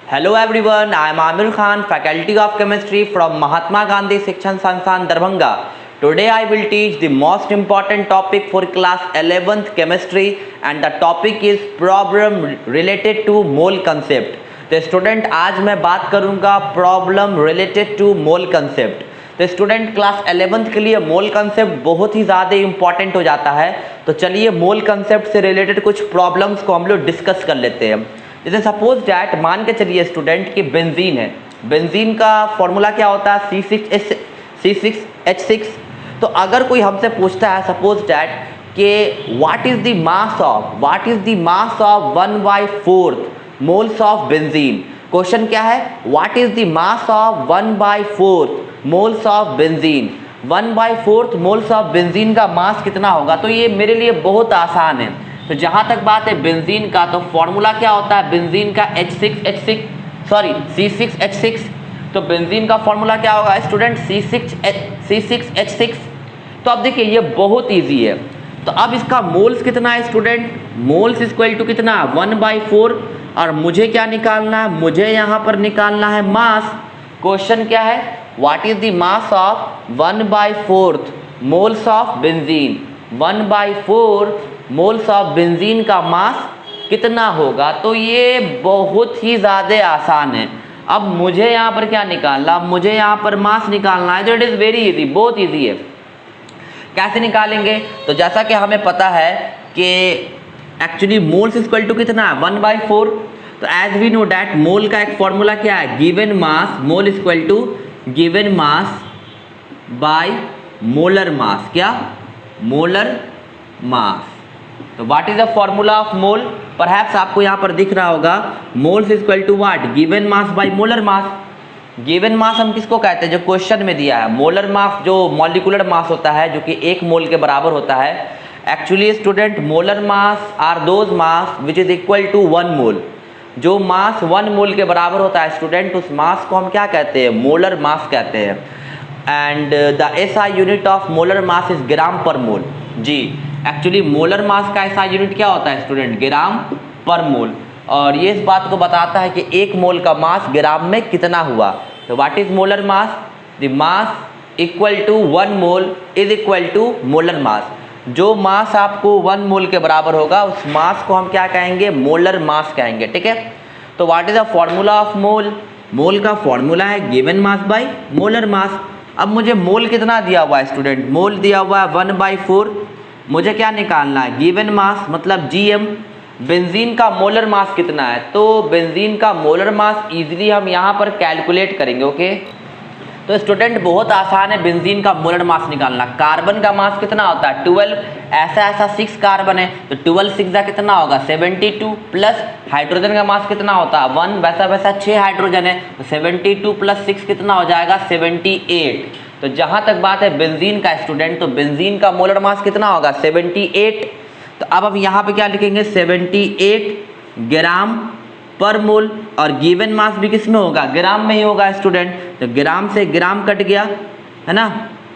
Hello everyone, I am Amir Khan, Faculty of Chemistry from Mahatma Gandhi Shikshan Sansthan Darbhanga. Today I will teach the most important topic for class 11th chemistry and the topic is problem related to mole concept. तो student आज मैं बात करूंगा problem related to mole concept. तो student class 11th के लिए मोल concept बहुत ही ज़्यादा इंपॉर्टेंट हो जाता है। तो चलिए मोल कंसेप्ट से रिलेटेड कुछ प्रॉब्लम्स को हम लोग डिस्कस कर लेते हैं। जैसे सपोज डैट मान के चलिए स्टूडेंट कि बेंजीन है, बेंजीन का फॉर्मूला क्या होता है C6H6। तो अगर कोई हमसे पूछता है सपोज डैट कि what is the mass of 1/4 moles of benzene. Question क्या है, what is the mass of 1/4 moles of benzene. 1/4 moles of benzene का मास कितना होगा। तो ये मेरे लिए बहुत आसान है। तो जहाँ तक बात है बेंजीन का, तो फॉर्मूला क्या होता है बेंजीन का C6H6। तो बेंजीन का फॉर्मूला क्या होगा स्टूडेंट C6H6। तो अब देखिए ये बहुत इजी है। तो अब इसका मोल्स कितना है स्टूडेंट, मोल्स इक्वल टू कितना 1/4 और मुझे क्या निकालना है, मुझे यहाँ पर निकालना है मास। क्वेश्चन क्या है, what is the mass of 1/4 moles of benzene. 1/4 moles of benzene का मास कितना होगा। तो ये बहुत ही ज़्यादा आसान है। अब मुझे यहाँ पर क्या निकालना, मुझे यहाँ पर मास निकालना है। तो इट इज़ वेरी इजी, बहुत इजी है। कैसे निकालेंगे, तो जैसा कि हमें पता है कि एक्चुअली मोल्स इक्वल टू कितना है 1/4। तो as we know that mole का एक फॉर्मूला क्या है, given mass, mole equal to given mass by molar mass. क्या, मोलर मास। तो what is the formula of mole, perhaps आपको यहाँ पर दिख रहा होगा, moles equal to what, given mass by molar mass. Given mass हम किसको कहते हैं, जो क्वेश्चन में दिया है। मोलर मास जो मॉलिक्यूलर मास होता है, जो कि 1 मोल के बराबर होता है। Actually student molar mass are those mass which is equal to 1 mole. जो मास 1 मोल के बराबर होता है स्टूडेंट, उस मास को हम क्या कहते हैं, मोलर मास कहते हैं। And the SI unit of molar mass is gram per mole. Ji, actually molar mass का SI यूनिट क्या होता है स्टूडेंट, ग्राम पर मोल। और ये इस बात को बताता है कि 1 मोल का मास ग्राम में कितना हुआ। तो what is molar mass, the mass equal to 1 mole is equal to molar mass. जो मास आपको 1 मोल के बराबर होगा उस मास को हम क्या कहेंगे, मोलर मास कहेंगे। ठीक है। तो what is the formula of mole, mole का फॉर्मूला है given mass by molar mass. अब मुझे मोल कितना दिया हुआ है स्टूडेंट, मोल दिया हुआ है 1/4। मुझे क्या निकालना है, गिवन मास मतलब GM। बेंजीन का मोलर मास कितना है, तो बेंजीन का मोलर मास इजीली हम यहाँ पर कैलकुलेट करेंगे। ओके, तो स्टूडेंट बहुत आसान है बेंजीन का मोलर मास निकालना। कार्बन का मास कितना होता है 12, ऐसा 6 कार्बन है तो 12 6 कितना होगा 72, प्लस हाइड्रोजन का मास कितना होता है 1, वैसा 6 हाइड्रोजन है तो 72 + 6 कितना हो जाएगा 78। तो जहाँ तक बात है बेंजीन का स्टूडेंट, तो बेंजीन का मोलर मास कितना होगा 78। तो अब हम यहाँ पे क्या लिखेंगे 78 ग्राम पर मोल। और गिवन मास भी किस में होगा, ग्राम में ही होगा स्टूडेंट। तो ग्राम से ग्राम कट गया है ना।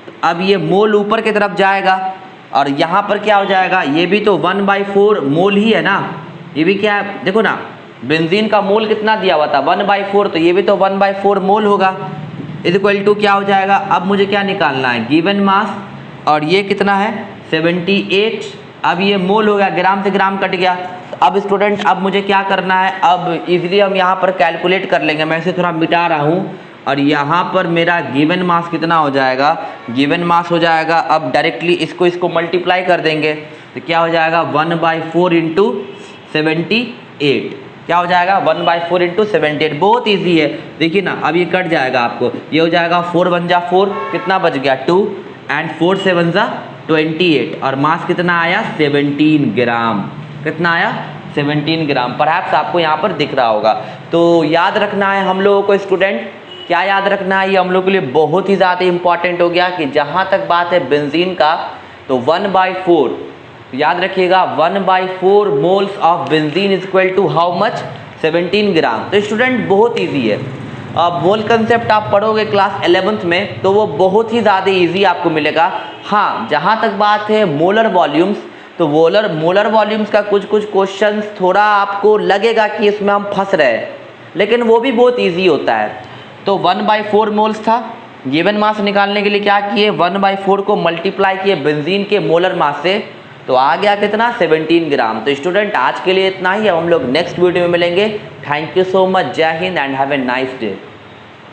तो अब ये मोल ऊपर की तरफ जाएगा और यहाँ पर क्या हो जाएगा, ये भी तो 1/4 मोल ही है ना। ये भी क्या है, देखो ना बेंजीन का मोल कितना दिया हुआ था 1/4, तो ये भी तो 1/4 मोल होगा। इज इक्वल टू क्या हो जाएगा, अब मुझे क्या निकालना है गिवन मास, और ये कितना है 78। अब ये मोल हो गया, ग्राम से ग्राम कट गया। अब स्टूडेंट अब मुझे क्या करना है, अब इजीली हम यहाँ पर कैलकुलेट कर लेंगे। मैं इसे थोड़ा मिटा रहा हूँ और यहाँ पर मेरा गिवन मास कितना हो जाएगा, गिवन मास हो जाएगा। अब डायरेक्टली इसको मल्टीप्लाई कर देंगे तो क्या हो जाएगा 1/4 × 78। क्या हो जाएगा 1/4 × 78। बहुत ईजी है, देखिए ना। अब ये कट जाएगा आपको, ये हो जाएगा 4 × 1 = 4, कितना बच गया 2 एंड 4 × 7 = 28 और मास कितना आया 17 ग्राम। कितना आया 17 ग्राम। परहैप्स आपको यहाँ पर दिख रहा होगा। तो याद रखना है हम लोगों को स्टूडेंट, क्या याद रखना है, ये हम लोग के लिए बहुत ही ज़्यादा इंपॉर्टेंट हो गया कि जहाँ तक बात है बेंजीन का, तो 1/4 याद रखिएगा 1/4 moles of benzene is equal to how much 17 gram. तो स्टूडेंट बहुत ईजी है। अब मोल कंसेप्ट आप पढ़ोगे क्लास 11th में तो वो बहुत ही ज़्यादा ईजी आपको मिलेगा। हाँ, जहाँ तक बात है मोलर वॉल्यूम्स, तो मोलर वॉल्यूम्स का कुछ क्वेश्चंस थोड़ा आपको लगेगा कि इसमें हम फंस रहे हैं। लेकिन वो भी बहुत ईजी होता है। तो 1/4 मोल्स था, गिवन मास निकालने के लिए क्या किए, 1/4 को मल्टीप्लाई किए बेंजीन के मोलर मास से, तो आ गया कितना 17 ग्राम। तो स्टूडेंट आज के लिए इतना ही, अब हम लोग नेक्स्ट वीडियो में मिलेंगे। थैंक यू सो मच, जय Hind and have a nice day.